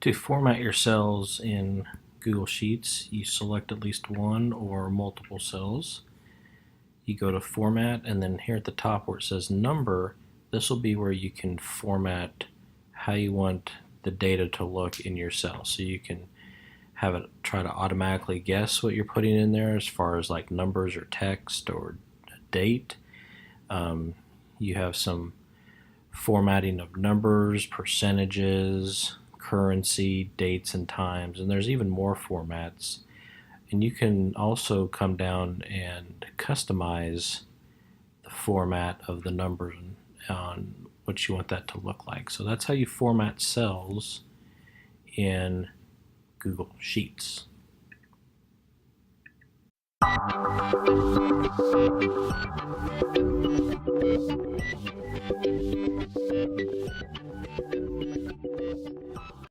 To format your cells in Google Sheets, you select at least one or multiple cells. You go to Format, and then here at the top where it says Number, this will be where you can format how you want the data to look in your cell. So you can have it try to automatically guess what you're putting in there as far as like numbers or text or date. You have some formatting of numbers, percentages, currency, dates, and times, and there's even more formats. And you can also come down and customize the format of the numbers on what you want that to look like. So that's how you format cells in Google Sheets.